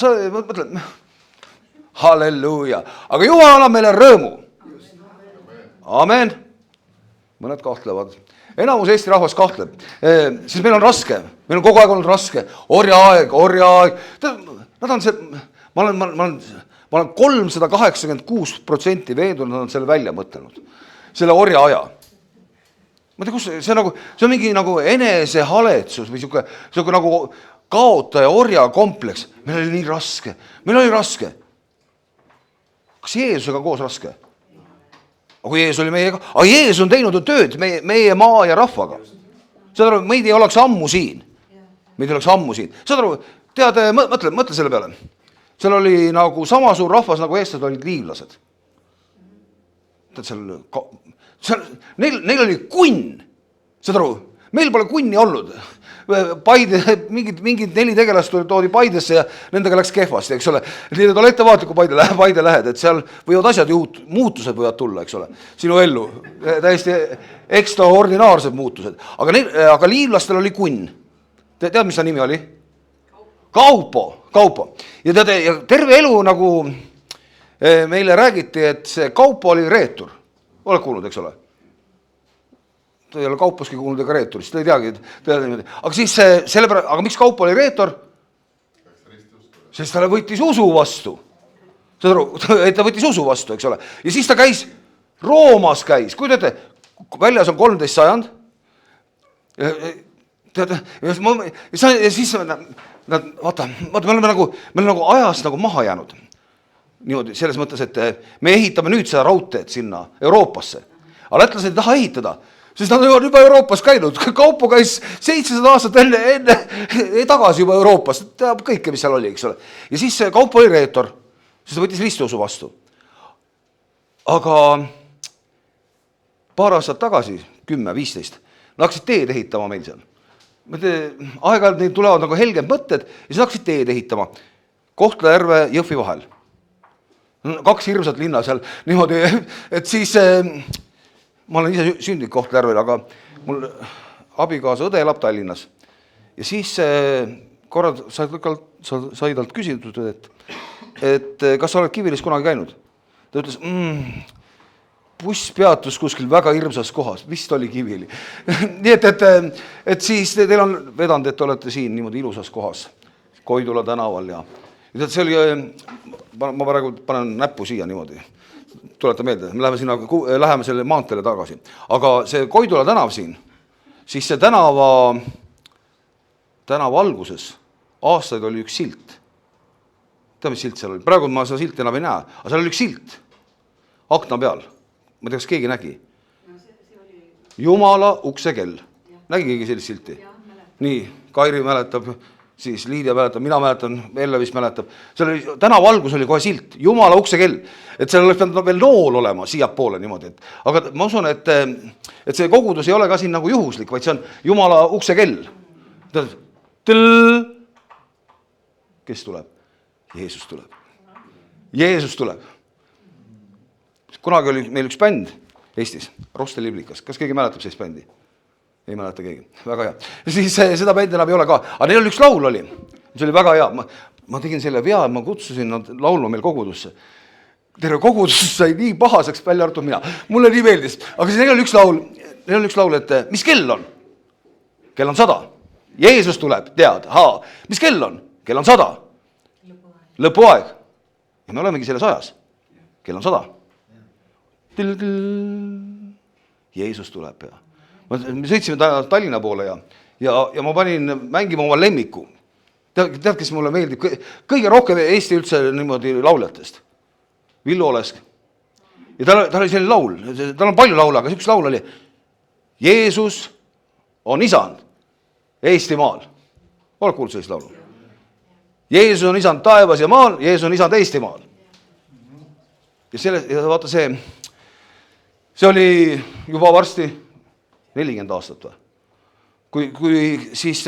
sa mõtled, halleluuja, aga Jumal annab meile rõõmu. Amen. Mõned kahtlevad. Enamus Eesti rahvas kahtleb. Siis meil on raske. Meil on kogu aeg olnud raske. Orjaaeg. Nad on see, ma olen 386% veendunud, nad on selle välja mõtlenud. Selle orja aja. Ma tea, kus see on mingi nagu enesehaletsus või siuke nagu kaotaja orja kompleks. Meil oli nii raske. Meil oli raske. Kas Jeesusega koos raske? Aga kui Jeesus oli meiega, aga Jeesus on teinud tööd meie maa ja rahvaga. Saad aru, meid ei oleks ammu siin. Meid ei oleks ammu siin. Saad aru, tead, mõtle selle peale. Seal oli nagu sama suur rahvas, nagu eestlased olid liivlased. Neil oli kunn. Saad aru, meil pole kunni olnud. Paide, mingid 4 tegelast toodi Paidesse ja nendega läks kehvasti, eks ole. Nii ole ettevaatliku Paide lähed, et seal võivad asjad muutused võivad tulla, eks ole. Sinu ellu, täiesti ekstraordinaarsed muutused. Aga liivlastel oli kunn. Tead, mis ta nimi oli? Kaupo. Ja terve elu nagu meile räägiti, et see Kaupo oli reetur. Oled kuulnud, eks ole? Ta ei ole Kauposki kuulnud ega reeturist, ta ei teagi. Aga siis aga miks Kaupo oli reetor? Sest ta võttis usu vastu. Ta võttis usu vastu, eks ole. Ja siis ta käis, Roomas käis, kui teate, väljas on 13 sajand. Ja siis vaata, me oleme nagu ajast nagu maha jäänud. Niimoodi, selles mõttes, et me ehitame nüüd seda raudteed sinna Euroopasse. Aga lätlased ei taha ehitada. Sest nad on juba Euroopas käinud. Kaupo käis 700 aastat enne tagasi juba Euroopas. Teab kõike, mis seal oli, eks ole. Ja siis Kaupo oli reetor, sest ta võttis ristiusu vastu. Aga paar aastat tagasi, 10-15, nad hakkasid teed ehitama meil seal. Aeg-ajalt neil tulevad nagu helged mõtted ja siis hakkasid teed ehitama Kohtla-Järve Jõhvi vahel. 2 hirmsat linna seal niimoodi, et siis... Ma olen ise sündinud Kohtla-Järvel, aga mul abikaasa õde elab Tallinnas. Ja siis korrad sai talt küsitud, et kas sa oled Kivilis kunagi käinud? Ta ütles, buss peatus kuskil väga hirmsas kohas, vist oli Kivili. Nii et siis teil on vedanud, et olete siin niimoodi ilusas kohas, Koidula tänaval ja see oli, ma praegu panen näppu siia niimoodi. Tuleta meelde, me läheme selle maanteele tagasi. Aga see Koidula tänav siin, siis see tänava alguses aastaid oli üks silt. Tead, mis silt seal oli? Praegu ma seda silti enam ei näe, aga seal oli üks silt akna peal. Ma ei tea, kas keegi nägi. Jumala uksekell. Nägi keegi sellist silti? Nii, Kairi mäletab. Siis Liidia mäletab, mina mäletan, Elle vist mäletab. Tänava algus oli kohe silt, Jumala uksekell. Et seal oleks pidanud veel nool olema siia poole niimoodi. Aga ma usun, et see kogudus ei ole ka siin nagu juhuslik, vaid see on Jumala uksekell. Kes tuleb? Jeesus tuleb. Jeesus tuleb. Kunagi oli meil üks bänd Eestis, Rostel Liblikas. Kas keegi mäletab sellist bändi? Ei mäleta keegi. Väga hea. Siis seda bändi enam ei ole ka. Aga neil oli üks laul oli. See oli väga hea. Ma tegin selle vea, ma kutsusin nad laulma meil kogudusse. Terve kogudus sai nii pahaseks välja arvatud mina. Mulle nii meeldis. Aga siis neil oli üks laul, et mis kell on? Kell on 100. Jeesus tuleb, tead. Mis kell on? Kell on 100. Lõpuaeg. Ja me olemegi selles ajas. Kell on 100. Jeesus tuleb ja me sõitsime Tallinna poole ja ma panin mängima oma lemmiku. Tead, kes mulle meeldib? Kõige rohkem Eesti üldse niimoodi lauljatest. Villu Olesk. Ja tal oli selline laul. Tal on palju laule, aga üks laul oli Jeesus on isand Eestimaal. Oled kuulnud sellist laulu? Jeesus on isand taevas ja maal, Jeesus on isand Eestimaal. Ja vaata see oli juba varsti 40 aastat või? Kui siis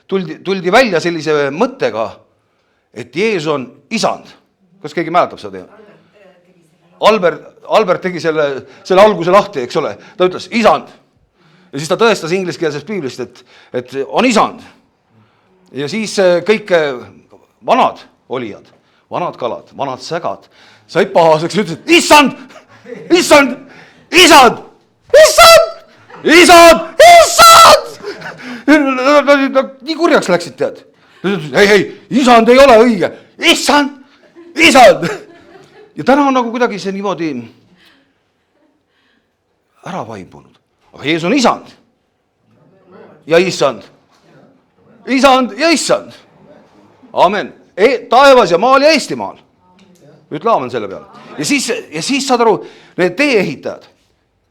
tuldi välja sellise mõttega, et Jeesus on isand. Kas keegi mäletab seda? Albert tegi selle alguse lahti, eks ole. Ta ütles isand. Ja siis ta tõestas ingliskeelsest piiblist, et on isand. Ja siis kõik vanad olijad, vanad kalad, vanad sägad said pahaseks ja ütlesid, issand, issand, isand, issand, isand, issand. Nad nii kurjaks läksid, tead. Ei, isand ei ole õige, issand, isand. Ja täna on nagu kuidagi see niimoodi ära vaibunud. Aga Jeesus on isand ja issand. Isand ja issand. Amen. Taevas ja maal ja Eestimaal. Ütle aamen selle peale. Ja siis saad aru, need tee-ehitajad,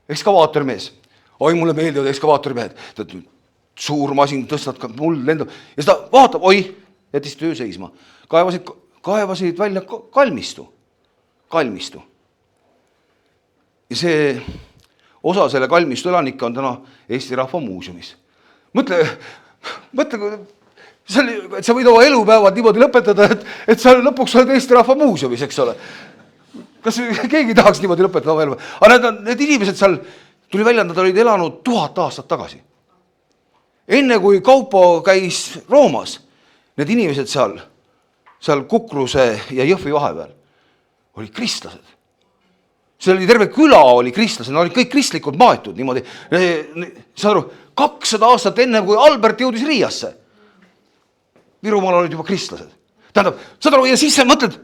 ekskavaatorimees. Oi, mulle meeldivad ekskavaatorimehed. Suur masin, tõstad, muld lendab. Ja seda vaatab, oi, jättis töö seisma. Kaevasid välja kalmistu. Ja see osa selle kalmistu elanikke on täna Eesti Rahva Muuseumis. Mõtle, et sa võid oma elupäevad niimoodi lõpetada, et sa lõpuks oled Eesti Rahva Muuseumis, eks ole. Kas keegi tahaks niimoodi lõpetada oma elupäeva? Aga need inimesed seal, tuli välja, nad olid elanud 1000 aastat tagasi. Enne kui Kaupo käis Roomas, need inimesed seal Kukruse ja Jõhvi vahepeal olid kristlased. See oli terve küla oli kristlased, nad olid kõik kristlikud maetud niimoodi. Saad aru, 200 aastat enne, kui Albert jõudis Riiasse. Virumaal olid juba kristlased. Tähendab, saad aru, ja siis sa mõtled,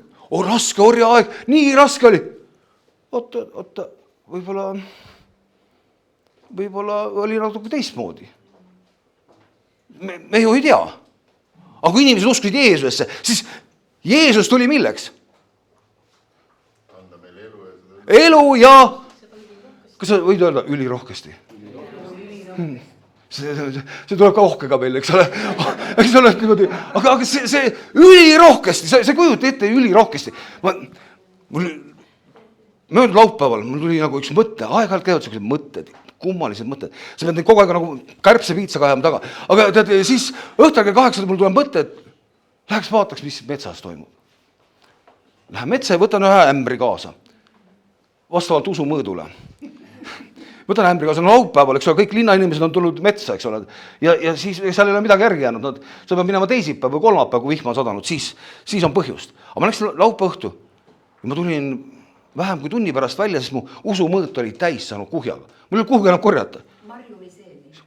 raske orjaaeg, nii raske oli. Oota, võib-olla oli natuke teistmoodi. Me ju ei tea. Aga kui inimesed uskusid Jeesusesse, siis Jeesus tuli milleks? Anda meile elu elu ja, kas sa võid öelda ülirohkesti? See tuleb ka ohkega meil, eks ole. Eks ole niimoodi, aga see ülirohkesti, see kujuta ette ülirohkesti. Möödunud laupäeval mul tuli nagu üks mõte, aeg-ajalt käivad sellised mõtted, kummalised mõtted. Sa pead neid kogu aeg nagu kärbsepiitsaga ajama taga. Aga tead, siis õhtul kell 8 mul tuleb mõte, et läheks vaataks, mis metsas toimub. Lähen metsa ja võtan ühe ämbri kaasa. Vastavalt usu mõõdule. Võtan ämbri kaasa, laupäeval, eks ole, kõik linnainimesed on tulnud metsa, eks ole. Ja siis seal ei ole midagi järgi jäänud. Sa pead minema teisipäev või kolmapäev, kui vihma on sadanud, siis on põhjust. Aga ma läksin laupäeva õhtu ja ma tulin vähem kui tunni pärast välja, sest mu usumõõt oli täis saanud kuhjaga. Mul ei kuhugi enam korjata.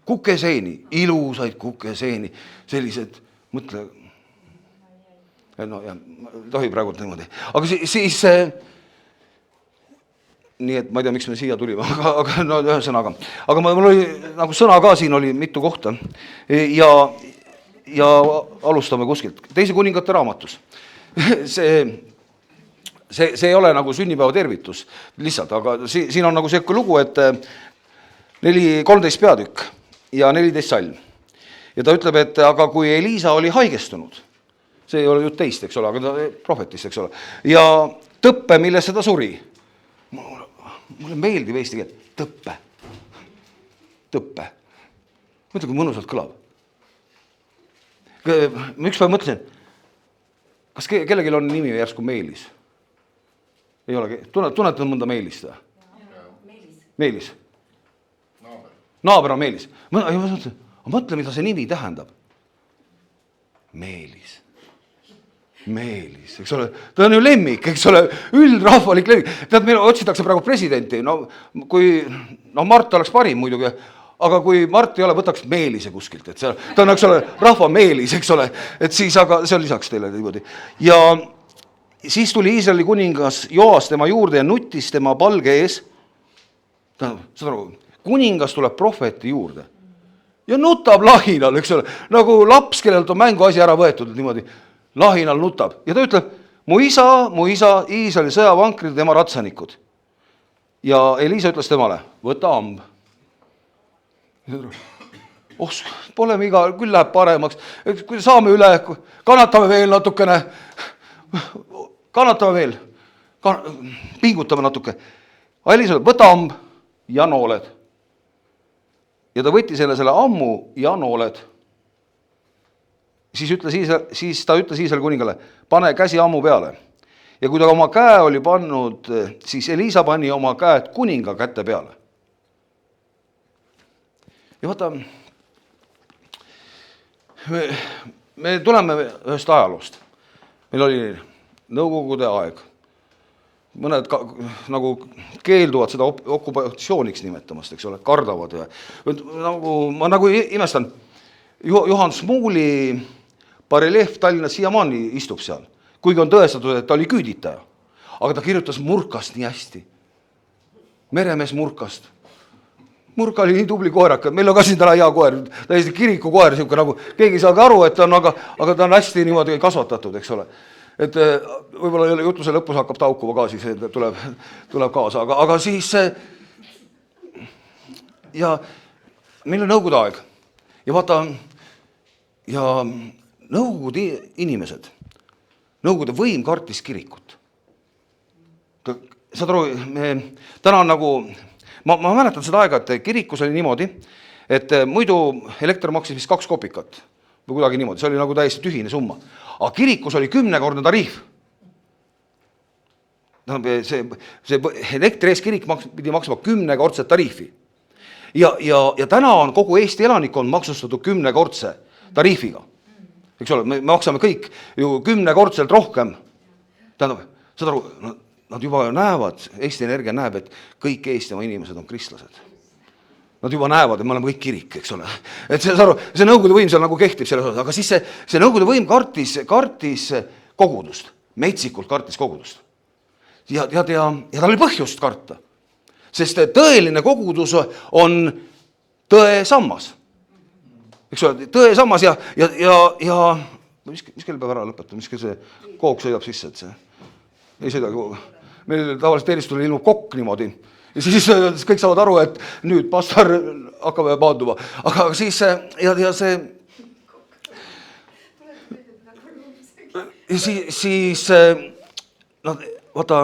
Kukeseeni, ilusaid kukeseeni, sellised, mõtle, no jah, tohi praegu niimoodi. Aga siis nii et ma ei tea, miks me siia tulime, aga no ühesõnaga. Aga mul oli nagu sõna ka, siin oli mitu kohta. Ja alustame kuskilt. Teise kuningate raamatus. See ei ole nagu sünnipäeva tervitus lihtsalt, aga siin on nagu see lugu, et 13 peatükk ja 14 salm. Ja ta ütleb, et aga kui Eliisa oli haigestunud, see ei ole jutt teist, eks ole, aga ta prohvetist, eks ole, ja tõppe, millesse ta suri. Mulle meeldib eesti keel. Tõppe. Mõtle, kui mõnusalt kõlab. Ma ükspäev mõtlesin, kas kellelgi on nimi järsku Meelis? Ei olegi. Tunnetad mõnda Meelist? Meelis. Naaber on Meelis. Mõtle, mida see nimi tähendab. Meelis, eks ole, ta on ju lemmik, eks ole, üldrahvalik lemmik. Tead, meil otsitakse praegu presidenti, Mart oleks parim muidugi, aga kui Mart ei ole, võtaks Meelise kuskilt, et ta on, eks ole, rahva Meelis, eks ole, et siis, aga see on lisaks teile niimoodi. Ja siis tuli Iisraeli kuningas Joas tema juurde ja nutis tema palge ees. Saad aru, kuningas tuleb prohveti juurde ja nutab lahinal, eks ole, nagu laps, kellelt on mänguasi ära võetud, niimoodi lahinal nutab. Ja ta ütleb, mu isa, Iisraeli sõjavankrid ja tema ratsanikud. Ja Eliisa ütles temale, võta amb. Pole me küll läheb paremaks, kui saame üle, kannatame veel natukene, pingutame natuke. Eliisa ütleb, võta amb ja nooled. Ja ta võtti selle ammu ja nooled. Siis ta ütles Iisraeli kuningale, pane käsi ammu peale. Ja kui ta oma käe oli pannud, siis Eliisa pani oma käed kuninga kätte peale. Ja vaata, me tuleme ühest ajaloost. meil oli nõukogude aeg. Mõned nagu keelduvad seda okupatsiooniks nimetamast, eks ole, kardavad. Ma nagu imestan, Juhan Smuuli bareljeef Tallinnas siiamaani istub seal, kuigi on tõestatud, et ta oli küüditaja. Aga ta kirjutas Murkast nii hästi. Meremees Murkast. Murka oli nii tubli koeraka, meil on ka siin täna hea koer, täiesti kiriku koer, nagu keegi ei saagi aru, et ta on, aga ta on hästi niimoodi kasvatatud, eks ole. Et võib-olla jutluse lõpus hakkab taukuma ka, siis tuleb kaasa, aga siis ja meil on nõukogude aeg ja vaata, ja nõukogude inimesed, nõukogude võim kartis kirikut. Saad aru, täna on nagu, ma mäletan seda aega, et kirikus oli niimoodi, et muidu elekter maksis vist 2 kopikat või kuidagi niimoodi, see oli nagu täiesti tühine summa. Aga kirikus oli 10-kordne tariif. See elektri ees kirik pidi maksma 10-kordset tariifi. Ja täna on kogu Eesti elanikkond maksustatud 10-kordse tariifiga. Eks ole, me maksame kõik ju 10-kordselt rohkem. Tähendab, saad aru, nad juba näevad, Eesti Energia näeb, et kõik Eestimaa inimesed on kristlased. Nad juba näevad, et me oleme kõik kirik, eks ole. Et see nõukogude võim seal nagu kehtib selles osas, aga siis see nõukogude võim kartis kogudust, metsikult kartis kogudust. Ja tal oli põhjust karta, sest tõeline kogudus on tõe sammas. Eks ole, tõe sammas ja mis kell peab ära lõpetama, mis kell see kook sõidab sisse, et see ei sõida koog. Meil tavaliselt teenistusele ilmub kokk niimoodi. Ja siis kõik saavad aru, et nüüd pastor hakkab paanduma. Aga siis, ja siis vaata,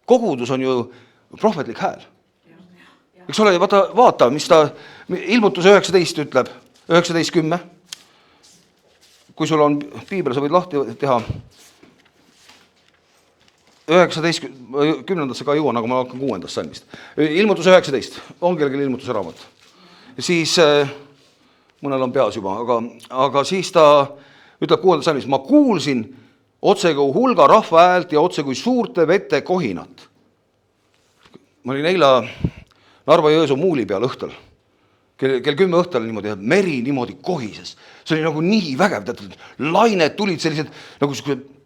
kogudus on ju prohvetlik hääl. Eks ole, vaata, mis ta ilmutuse 19 ütleb, 19.10. Kui sul on piibel, sa võid lahti teha. 19, 10. ka jõuan, aga ma hakkan 6. salmist. Ilmutus 19, on kellelgi ilmutuse raamat. Siis, mõnel on peas juba, aga siis ta ütleb 6. salmist, ma kuulsin otse kui hulga rahva häält ja otse kui suurte vete kohinat. Ma olin eila Narva-Jõesuu muuli peal õhtul. Kell 10 õhtul niimoodi, meri niimoodi kohises. See oli nagu nii vägev, lained tulid sellised, nagu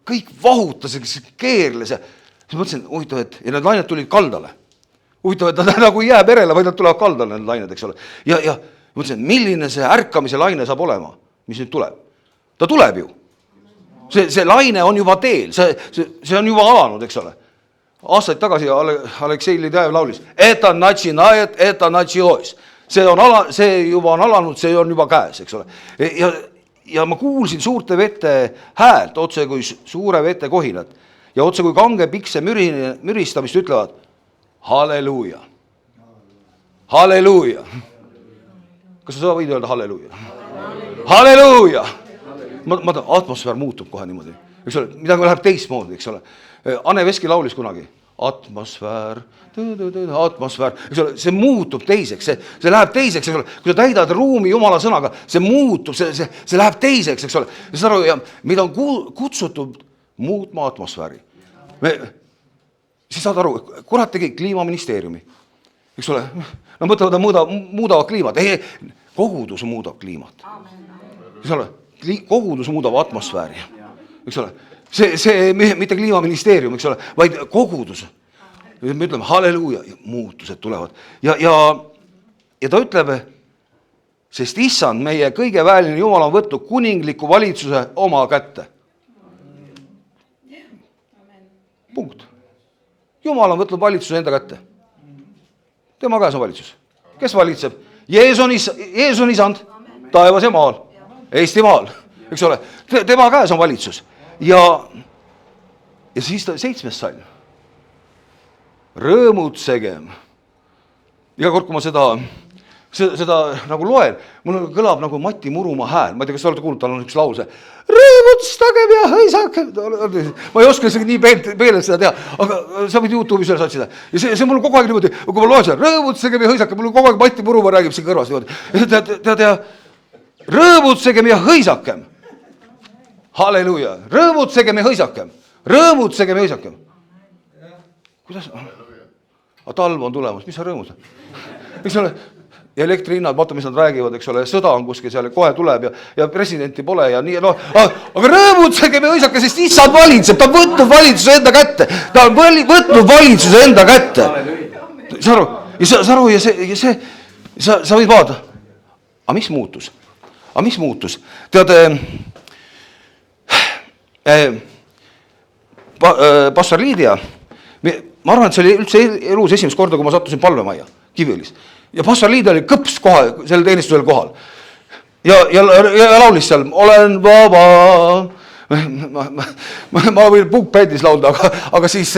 kõik vahutas, keerles ja siis mõtlesin, huvitav, et ja need lained tulid kaldale. Huvitav, et nad nagu ei jää perele, vaid nad tulevad kaldale, need lained, eks ole. Ja mõtlesin, milline see ärkamise laine saab olema, mis nüüd tuleb. Ta tuleb ju. See laine on juba teel, see on juba alanud, eks ole. Aastaid tagasi Aleksei Lidev laulis, eta natsinajat, eta natsioois. See juba on alanud, see on juba käes, eks ole. Ja ma kuulsin suurte vete häält, otse kui suure vete kohinat ja otse kui kange pikse müristamist ütlevad halleluuja. Halleluuja. Kas sa võid öelda halleluuja? Halleluuja. Ma atmosfäär muutub kohe niimoodi. Eks ole, midagi läheb teistmoodi, eks ole. Anne Veski laulis kunagi. Atmosfäär, eks ole, see muutub teiseks, see läheb teiseks, eks ole, kui sa täidad ruumi Jumala sõnaga, see muutub, see läheb teiseks, eks ole, ja meid on kutsutud muutma atmosfääri. Siis saad aru, kurat tegi kliimaministeeriumi, eks ole, nad mõtlevad, muudavad kliimat, kogudus muudab kliimat, eks ole, kogudus muudab atmosfääri, eks ole. See mitte kliimaministeerium, eks ole, vaid kogudus. Me ütleme, halleluuja, muutused tulevad. Ja ta ütleb, sest issand, meie kõige väeline Jumal on võtnud kuningliku valitsuse oma kätte. Punkt. Jumal on võtnud valitsuse enda kätte. Tema käes on valitsus. Kes valitseb? Jeesus on isand, taevas ja maal, Eestimaal, eks ole. Tema käes on valitsus. Ja siis 7. salm. Rõõmutsegem. Iga kord, kui ma seda nagu loen, mul kõlab nagu Mati Murumaa hääl. Ma ei tea, kas te olete kuulnud, tal on üks lause. Rõõmutstagem ja hõisagem. Ma ei oska nii peelelt seda teha, aga sa võid YouTube'is üles otsida. Ja see mul kogu aeg niimoodi, kui ma loen seda, rõõmutsegem ja hõisagem, mul kogu aeg Mati Murumaa räägib siin kõrvas niimoodi. Rõõmutsegem ja hõisagem. halleluuja, rõõmutsegem ja hõisakem. Rõõmutsegem ja hõisakem. Kuidas? Talv on tulemas, mis sa rõõmud? Eks ole, ja elektrihinnad, vaata, mis nad räägivad, eks ole, sõda on kuskil seal, kohe tuleb ja presidenti pole ja nii, no, aga rõõmutsegem ja hõisake, sest issand valitseb, ta on võtnud valitsuse enda kätte. Ta on võtnud valitsuse enda kätte. Sa aru, ja see, sa võid vaadata. Aga mis muutus? Tead, pastor Liidia, ma arvan, et see oli üldse elus esimest korda, kui ma sattusin palvemajja Kiviõlis. Ja pastor Liidia oli kõps kohe, selle teenistusel kohal. Ja laulis seal, olen vaba. Ma võin puukbändis laulda, aga siis,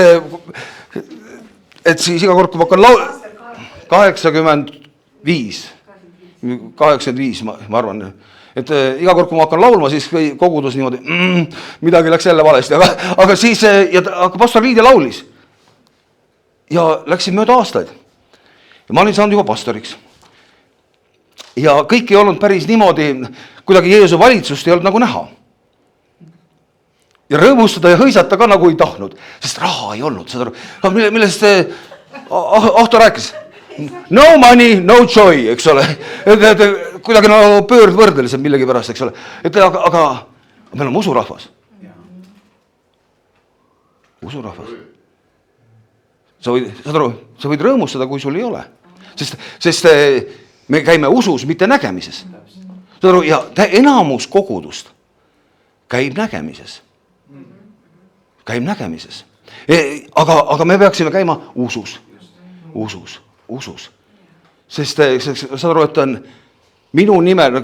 et siis iga kord, kui ma hakkan 85, ma arvan, et iga kord, kui ma hakkan laulma, siis kogudus niimoodi, midagi läks jälle valesti, aga siis, aga pastor Liidia laulis ja läksin mööda aastaid ja ma olin saanud juba pastoriks ja kõik ei olnud päris niimoodi, kuidagi Jeesuse valitsust ei olnud nagu näha ja rõõmustada ja hõisata ka nagu ei tahtnud, sest raha ei olnud, millest Ahto rääkis. No money, no joy, eks ole. Kuidagi nagu pöördvõrdelised millegi pärast, eks ole. Aga meil on usurahvas. Usurahvas. Sa võid rõõmustada, kui sul ei ole. Sest me käime usus, mitte nägemises. Ja enamus kogudust käib nägemises. Aga me peaksime käima usus. Sest sa aru, et on minu nimel,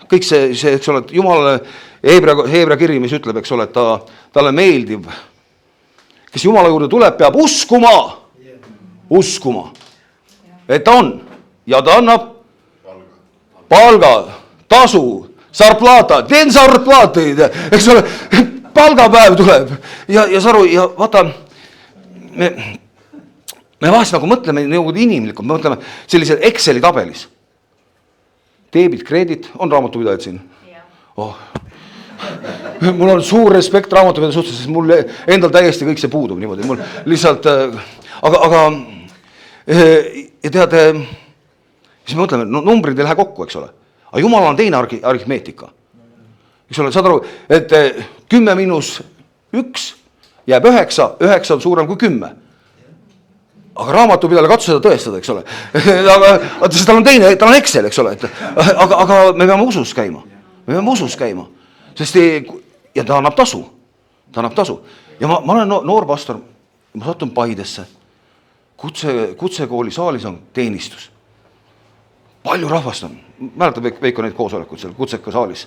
kõik see, eks ole, et Jumalale Heebra kiri, mis ütleb, eks ole, et talle meeldib, kes Jumala juurde tuleb, peab uskuma, et ta on ja ta annab palga, tasu, sarplata, teen sarplateid, eks ole, palgapäev tuleb ja sa aru, ja vaata, me vahest nagu mõtleme nagu inimlikult, me mõtleme sellisel Exceli tabelis. Debit, kreedit, on raamatupidajad siin? Oh. Mul on suur respekt raamatupidajate suhtes, sest mul endal täiesti kõik see puudub niimoodi. Mul lihtsalt, aga ja tead, siis me mõtleme, no numbrid ei lähe kokku, eks ole. Aga Jumal on teine aritmeetika. Eks ole, saad aru, et 10 miinus 1 jääb 9, 9 on suurem kui 10. Aga raamatupidajale katsu seda tõestada, eks ole. Sest tal on teine, tal on Excel, eks ole. Aga me peame usus käima. Sest ja ta annab tasu. Ja ma olen noor pastor, ma satun Paidesse. Kutsekooli saalis on teenistus. Palju rahvast on. Mäletab Veiko neid koosolekud seal kutseka saalis.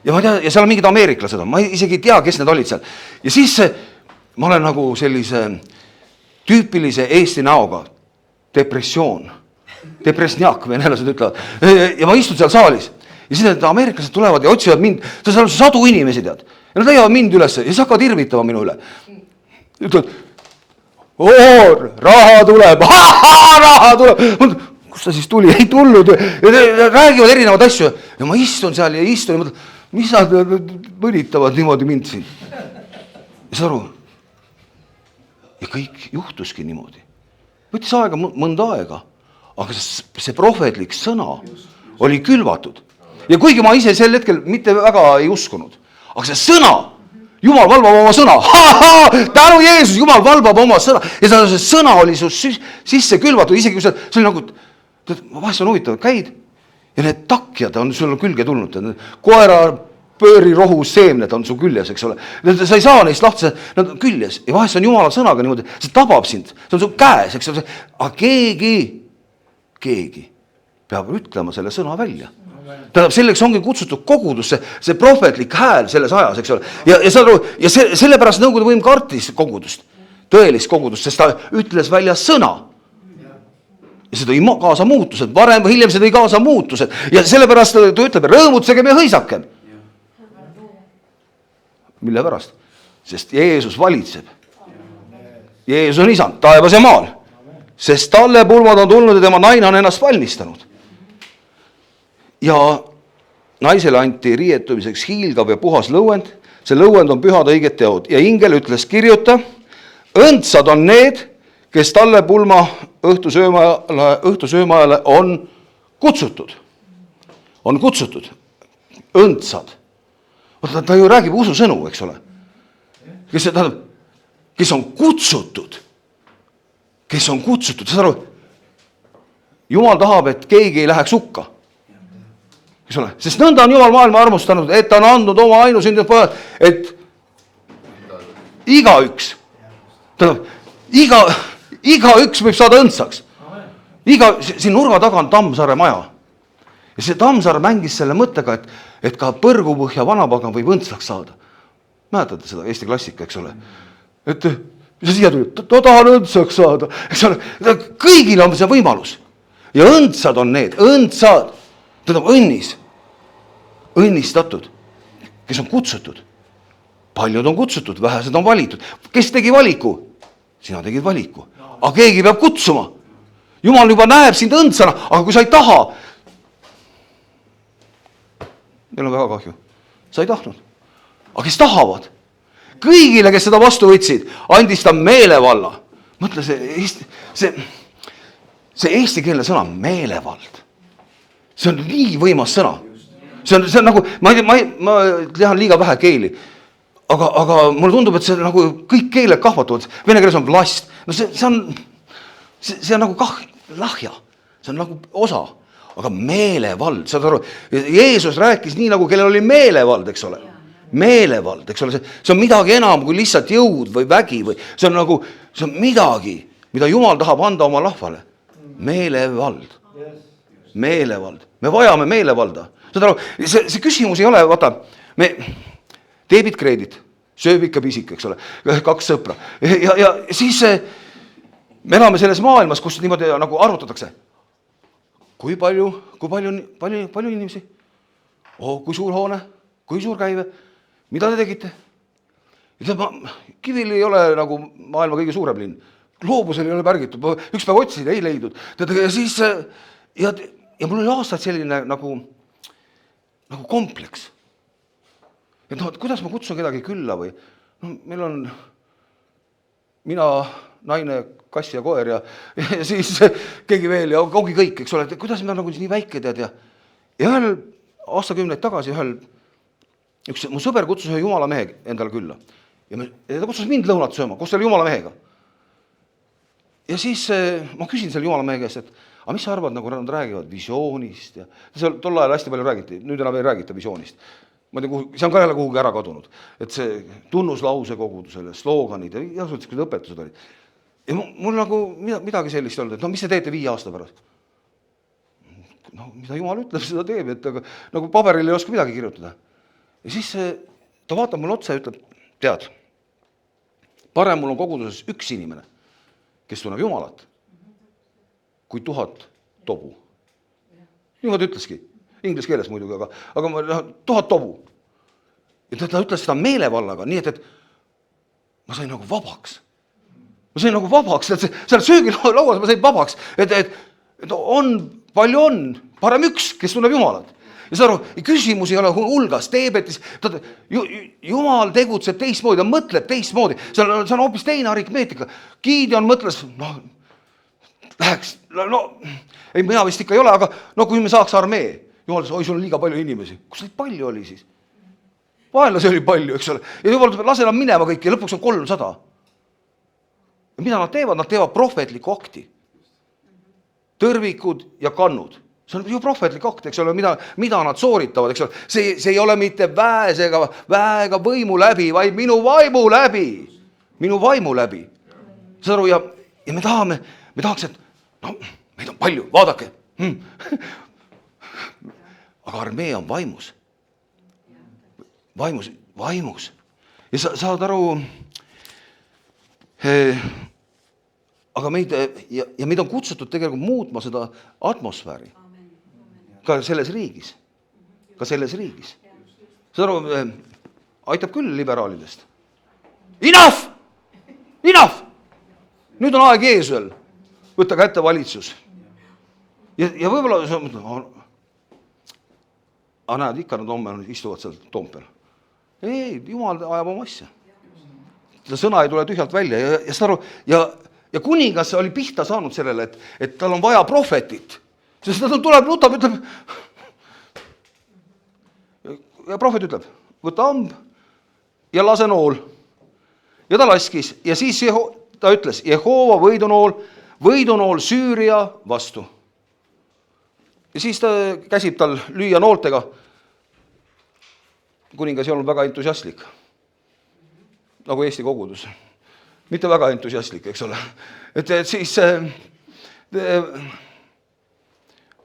Ja ma tean, ja seal on mingid ameeriklased on. Ma isegi ei tea, kes need olid seal. Ja siis ma olen nagu sellise tüüpilise Eesti näoga, depressioon, depressniak, venelased ütlevad, ja ma istun seal saalis ja siis need ameeriklased tulevad ja otsivad mind, seal on sadu inimesi, tead, ja nad leiavad mind üles ja siis hakkavad irvitama minu üle. Ütlevad, raha tuleb, raha tuleb, kus ta siis tuli, ei tulnud ja räägivad erinevad asju ja ma istun seal ja mõtlen, mis nad mõnitavad niimoodi mind siin. Ja sa aru, ja kõik juhtuski niimoodi. Võttis aega, mõnda aega, aga see prohvetlik sõna oli külvatud. Ja kuigi ma ise sel hetkel mitte väga ei uskunud, aga see sõna, Jumal valvab oma sõna, tänu Jeesus, Jumal valvab oma sõna ja see sõna oli su sisse külvatud, isegi kui see oli nagu, vahest on huvitav, käid ja need takjad on sul külge tulnud, koera pöörirohu seemned on su küljes, eks ole. Sa ei saa neist lahti, nad on küljes ja vahest on Jumala sõnaga niimoodi, see tabab sind, see on su käes, eks ole. Aga keegi peab ütlema selle sõna välja. Tähendab, selleks ongi kutsutud kogudus, see prohvetlik hääl selles ajas, eks ole. Ja sellepärast Nõukogude võim kartis kogudust, tõelist kogudust, sest ta ütles välja sõna. Ja see tõi kaasa muutused, varem või hiljem see tõi kaasa muutused ja sellepärast ta ütleb, rõõmutsegem ja hõisakem. Mille pärast? Sest Jeesus valitseb. Jeesus on isand, taevas ja maal. Sest talle pulmad on tulnud ja tema naine on ennast valmistanud. Ja naisele anti riietumiseks hiilgav ja puhas lõuend, see lõuend on pühad õiged teod ja ingel ütles, kirjuta, õndsad on need, kes talle pulma õhtusöömaajale on kutsutud. On kutsutud, õndsad. Ta ju räägib ususõnu, eks ole. Kes on kutsutud. Kes on kutsutud, saad aru, Jumal tahab, et keegi ei läheks hukka. Eks ole, sest nõnda on Jumal maailma armustanud, et ta on andnud oma ainusündinud pojad, et igaüks, igaüks võib saada õndsaks. Siin nurga taga on Tammsaare maja. Ja see Tammsaare mängis selle mõttega, et ka Põrgupõhja vanapagan võib õndsaks saada. Mäletate seda Eesti klassika, eks ole? Et siia tuli, ta tahan õndsaks saada. Eks ole? Kõigil on see võimalus. Ja õndsad on need, õndsad. Tähendab õnnis, õnnistatud, kes on kutsutud. Paljud on kutsutud, vähesed on valitud. Kes tegi valiku? Sina tegid valiku. Aga keegi peab kutsuma. Jumal juba näeb sind õndsana, aga kui sa ei taha, neil on väga kahju. Sa ei tahtnud. Aga kes tahavad? Kõigile, kes seda vastu võtsid, andis ta meelevalla. Mõtle see eestikeelne sõna meelevald. See on nii võimas sõna. See on nagu, ma tean liiga vähe keeli, aga mulle tundub, et see nagu kõik keeled kahvatuvad. Vene keeles on vlast. No see on nagu lahja. See on nagu osa. Aga meelevald, saad aru, Jeesus rääkis nii nagu kellel oli meelevald, eks ole. Meelevald, eks ole, see on midagi enam kui lihtsalt jõud või vägi või see on midagi, mida Jumal tahab anda oma rahvale. Meelevald. Meelevald. Me vajame meelevalda. Saad aru, see küsimus ei ole, vaata, me teebid kreedit, sööbik ja pisik, eks ole, 2 sõpra. Ja siis me elame selles maailmas, kus niimoodi nagu arvutatakse. Kui palju inimesi? Kui suur hoone? Kui suur käive? Mida te tegite? Kivil ei ole nagu maailma kõige suurem linn. Gloobusel ei ole pärgitud. Üks päev otsisid, ei leidnud. Ja siis, ja mul oli aastaid selline nagu kompleks. Et kuidas ma kutsun kedagi külla või? Meil on mina, naine, kass ja koer ja siis keegi veel ja ongi kõik, eks ole, et kuidas me nagu nii väike tead ja ühel aastakümneid tagasi üks mu sõber kutsus ühe jumala mehe endale külla ja ta kutsus mind lõunat sööma, kus oli jumala mehega. Ja siis ma küsin selle jumala mehe käest, et aga mis sa arvad, nagu nad räägivad visioonist ja tol ajal hästi palju räägiti, nüüd enam ei räägita visioonist. Ma tea, see on ka jälle kuhugi ära kadunud, et see tunnuslause kogudusele, slooganid ja igasugused õpetused olid. Ja mul nagu midagi sellist olnud, et mis te teete 5 aasta pärast? Mida Jumal ütleb, seda teeb, et nagu paberil ei oska midagi kirjutada. Ja siis ta vaatab mulle otsa ja ütleb, tead, parem mul on koguduses üks inimene, kes tunneb Jumalat, kui 1000 tobu. Niimoodi ütleski. Inglis keeles muidugi, aga 1000 tobu. Ja ta ütles seda meelevallaga, nii et ma sain nagu vabaks. Ma sain nagu vabaks, et seal söögilauas ma sain vabaks, et palju on, parem üks, kes tunneb Jumalat. Ja sa aru, küsimus ei ole hulgas, teebetis, Jumal tegutseb teistmoodi, ta mõtleb teistmoodi, see on hoopis teine aritmeetika. Gideon mõtles, läheks, ei, mina vist ikka ei ole, aga kui me saaks armee, Jumal ütles, oi, sul on liiga palju inimesi. Kus neid palju oli siis? Vaenlasi oli palju, eks ole. Ja Jumal lase nad minema kõik ja lõpuks on 300. Ja mida nad teevad? Nad teevad prohvetlikku akti. Tõrvikud ja kannud. See on ju prohvetlik akt, eks ole, mida nad sooritavad, eks ole. See ei ole mitte väega võimu läbi, vaid minu vaimu läbi. Minu vaimu läbi. Saad aru, ja me tahaks, et meid on palju, vaadake. Aga armee on vaimus. Vaimus. Ja saad aru, aga meid on kutsutud tegelikult muutma seda atmosfääri. Ka selles riigis. Saad aru, aitab küll liberaalidest. Enough! Nüüd on aeg Jeesusel. Võtta kätte valitsus. Ja võib-olla aga näed, ikka nad homme istuvad seal Toompeal. Ei, Jumal ajab oma asja. Seda sõna ei tule tühjalt välja ja saad aru, ja kuningas oli pihta saanud sellele, et tal on vaja prohvetit. Sest ta tuleb, nutab, ütleb. Ja prohvet ütleb, võta amb ja lase nool. Ja ta laskis ja siis ta ütles, Jehova võidunool Süüria vastu. Ja siis ta käsib tal lüüa nooltega. Kuningas ei olnud väga entusiastlik. Nagu Eesti kogudus. Mitte väga entusiastlik, eks ole. Et siis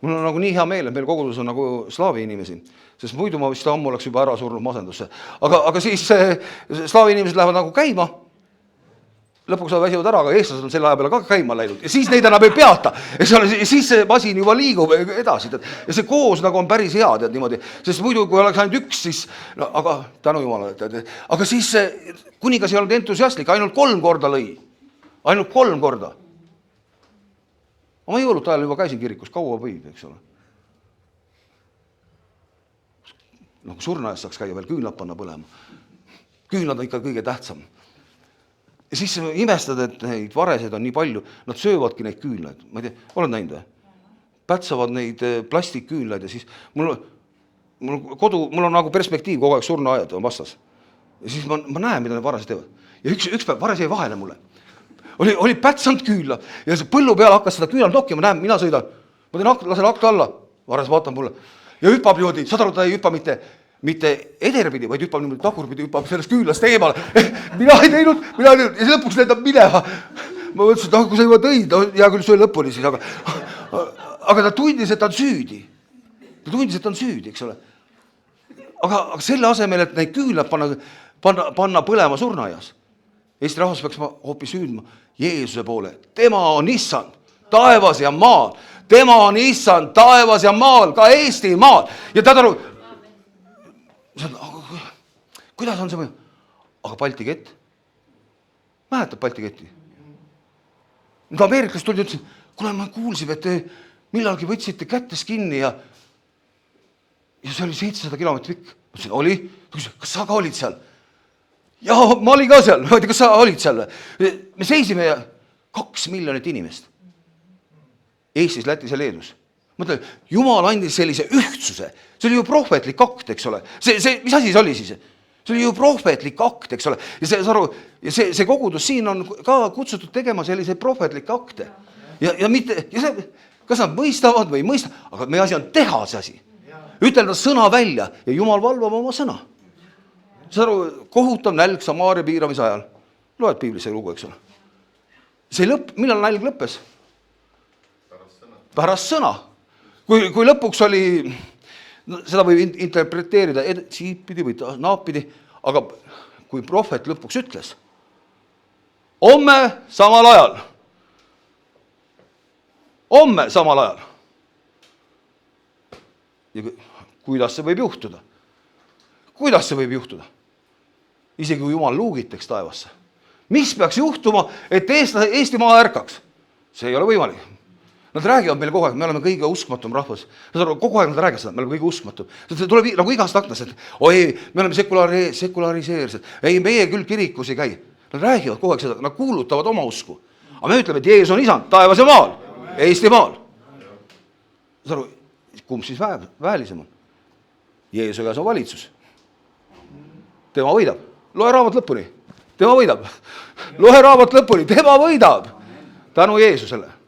mul on nagu nii hea meel, et meil kogudus on nagu slaavi inimesi, sest muidu ma vist ammu oleks juba ära surnud masendusse. Aga siis slaavi inimesed lähevad nagu käima, lõpuks nad väsivad ära, aga eestlased on selle aja peale ka käima läinud ja siis neid enam ei peata. Siis see masin juba liigub edasi. Ja see koos nagu on päris hea, tead niimoodi. Sest muidu, kui oleks ainult üks, siis, no, aga tänu Jumalale. Aga siis kuningas ei olnud entusiastlik, ainult 3 korda lõi. Ainult 3 korda. Ma jõuluta ajal juba käisin kirikus, kaua võib, eks ole. No kui surnajas saaks käia veel küünlad panna põlema. Küünlad on ikka kõige tähtsam. Ja siis imestad, et neid vareseid on nii palju, nad söövadki neid küünlaid. Ma ei tea, olen näinud või? Pätsavad neid plastikküünlaid ja siis mul on nagu perspektiiv kogu aeg surnaajad on vastas. Ja siis ma näen, mida need varesed teevad. Ja üks päev vares jäi vahele mulle. Oli pätsanud küünla ja see põllu peal hakkas seda küünal nokki, ma näen, mina sõidan. Ma teen lasen akta alla, vares vaatab mulle. Ja hüppab niimoodi, saad aru, ta ei hüppa mitte ederpidi, vaid hüppab niimoodi tagurpidi, hüppab sellest küünlast eemale. Mina ei teinud, ja siis lõpuks lendab minema. Ma mõtlesin, et kui sa juba tõid, hea küll söö lõpuni siis, aga ta tundis, et ta on süüdi. Ta tundis, et ta on süüdi, eks ole. Aga selle asemel, et neid küünlad panna põlema surnajas, Eesti rahvas peaks hoopis hüüdma Jeesuse poole. Tema on issand, taevas ja maal. Tema on issand, taevas ja maal, ka Eesti maal. Ja ta aru, kuidas on see mõju? Aga Balti kett? Mäletab Balti ketti? Nüüd ameeriklased tulid ja ütlesid, kuna ma kuulsin, et te millalgi võtsite kättes kinni ja see oli 700 kilomeetrit pikk. Ma ütlesin, oli? Kas sa ka olid seal? Ja ma olin ka seal, ma ei tea, kas sa olid seal. Me seisime 2 miljonit inimest. Eestis, Lätis ja Leedus. Mõtle, Jumal andis sellise ühtsuse. See oli ju prohvetlik akt, eks ole. Mis asi see oli siis? See oli ju prohvetlik akt, eks ole. Ja see kogudus siin on ka kutsutud tegema sellise prohvetlik akte. Ja mitte, kas nad mõistavad või ei mõista, aga meie asi on teha see asi. Ütelda sõna välja ja Jumal valvab oma sõna. Saad aru, kohutav nälg Samaaria piiramise ajal. Loed piiblis see lugu, eks ole. See millal nälg lõppes? Pärast sõna. Kui lõpuks oli, seda võib interpreteerida siitpidi või naapidi, aga kui prohvet lõpuks ütles, homme samal ajal. Homme samal ajal. Ja kuidas see võib juhtuda? Kuidas see võib juhtuda? Isegi kui Jumal luugiteks taevasse. Mis peaks juhtuma, et Eestimaa ärkaks? See ei ole võimalik. Nad räägivad meile kogu aeg, me oleme kõige uskmatum rahvas. Kogu aeg nad räägivad seda, me oleme kõige uskmatum. See tuleb nagu igast aknas, et me oleme sekulariseersed. Ei, meie küll kirikus ei käi. Nad räägivad kogu aeg seda, nad kuulutavad oma usku. Aga me ütleme, et Jeesus on isand, taevas ja maal, Eestimaal. Kumb siis väelisem on? Jeesuse käes on valitsus. Tema võidab. Loe raamat lõpuni. Tema võidab. Loe raamat lõpuni. Tema võidab. Tänu Jeesusele.